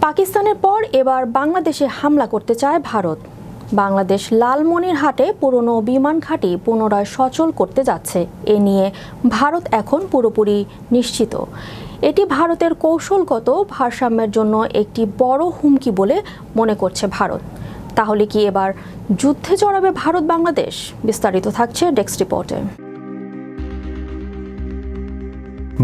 পাকিস্তানের পর এবার বাংলাদেশে হামলা করতে চায় ভারত। বাংলাদেশ লালমনিরহাটে পুরনো বিমান ঘাঁটি পুনরায় সচল করতে যাচ্ছে। এ নিয়ে ভারত এখন পুরোপুরি নিশ্চিত। এটি ভারতের কৌশলগত ভারসাম্যের জন্য একটি বড় হুমকি বলে মনে করছে ভারত। তাহলে কি এবার যুদ্ধে জড়াবে ভারত বাংলাদেশ? বিস্তারিত থাকছে ডেস্ক রিপোর্টে।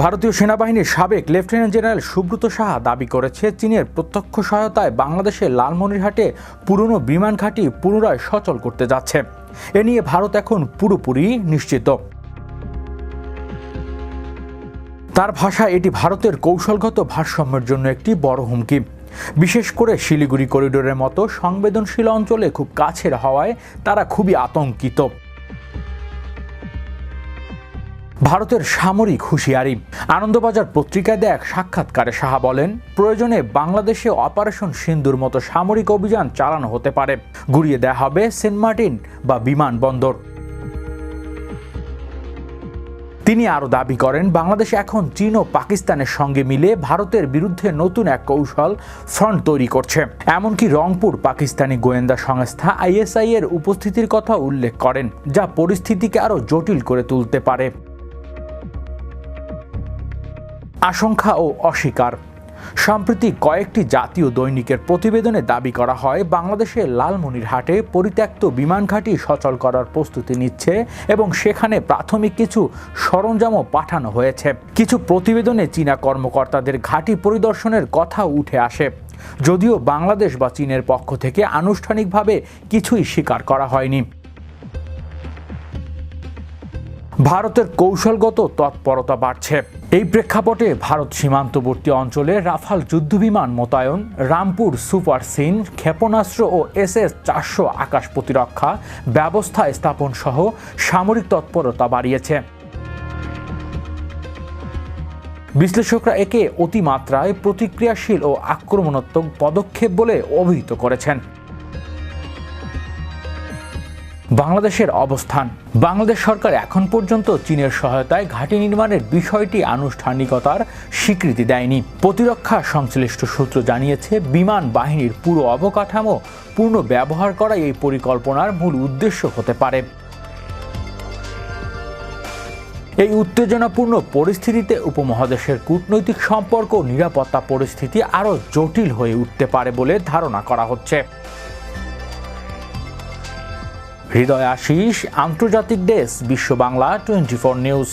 ভারতীয় সেনাবাহিনীর সাবেক লেফটেন্যান্ট জেনারেল সুব্রত সাহা দাবি করেছে, চীনের প্রত্যক্ষ সহায়তায় বাংলাদেশের লালমনিরহাটে পুরনো বিমান ঘাঁটি পুনরায় সচল করতে যাচ্ছে। এ নিয়ে ভারত এখন পুরোপুরি নিশ্চিত। তার ভাষায় এটি ভারতের কৌশলগত ভারসাম্যের জন্য একটি বড় হুমকি, বিশেষ করে শিলিগুড়ি করিডোরের মতো সংবেদনশীল অঞ্চলে খুব কাছের হওয়ায় তারা খুবই আতঙ্কিত। ভারতের সামরিক হুঁশিয়ারি। আনন্দবাজার পত্রিকায় দেয়া এক সাক্ষাৎকারে সাহা বলেন, প্রয়োজনে বাংলাদেশে অপারেশন সিন্দুর মতো সামরিক অভিযান চালানো হতে পারে। গুড়িয়ে দেয়া হবে সেন্ট মার্টিন বা বিমানবন্দর। তিনি আরও দাবি করেন, বাংলাদেশ এখন চীন ও পাকিস্তানের সঙ্গে মিলে ভারতের বিরুদ্ধে নতুন এক কৌশল ফ্রন্ট তৈরি করছে। এমনকি রংপুর পাকিস্তানি গোয়েন্দা সংস্থা ISI এর উপস্থিতির কথা উল্লেখ করেন, যা পরিস্থিতিকে আরও জটিল করে তুলতে পারে। আশঙ্কা ও অস্বীকার। সম্প্রতি কয়েকটি জাতীয় দৈনিকের প্রতিবেদনে দাবি করা হয়, বাংলাদেশের লালমনিরহাটে পরিত্যক্ত বিমান ঘাঁটি সচল করার প্রস্তুতি নিচ্ছে এবং সেখানে প্রাথমিক কিছু সরঞ্জামও পাঠানো হয়েছে। কিছু প্রতিবেদনে চীনা কর্মকর্তাদের ঘাঁটি পরিদর্শনের কথা উঠে আসে, যদিও বাংলাদেশ বা চীনের পক্ষ থেকে আনুষ্ঠানিকভাবে কিছুই স্বীকার করা হয়নি। ভারতের কৌশলগত তৎপরতা বাড়ছে। এই প্রেক্ষাপটে ভারত সীমান্তবর্তী অঞ্চলে রাফাল যুদ্ধবিমান মোতায়েন, রামপুর সুপার সিন ক্ষেপণাস্ত্র ও SS-400 আকাশ প্রতিরক্ষা ব্যবস্থা স্থাপন সহ সামরিক তৎপরতা বাড়িয়েছে। বিশ্লেষকরা একে অতিমাত্রায় প্রতিক্রিয়াশীল ও আক্রমণাত্মক পদক্ষেপ বলে অভিহিত করেছেন। বাংলাদেশের অবস্থান। বাংলাদেশ সরকার এখন পর্যন্ত চীনের সহায়তায় ঘাঁটি নির্মাণের বিষয়টি আনুষ্ঠানিকতার স্বীকৃতি দেয়নি। প্রতিরক্ষা সংশ্লিষ্ট সূত্র জানিয়েছে, বিমান বাহিনীর পুরো অবকাঠামো পূর্ণ ব্যবহার করাই এই পরিকল্পনার মূল উদ্দেশ্য হতে পারে। এই উত্তেজনাপূর্ণ পরিস্থিতিতে উপমহাদেশের কূটনৈতিক সম্পর্ক ও নিরাপত্তা পরিস্থিতি আরও জটিল হয়ে উঠতে পারে বলে ধারণা করা হচ্ছে। হৃদয় আশিস, আন্তর্জাতিক ডেস্ক, বিশ্ব বাংলা 24 নিউজ।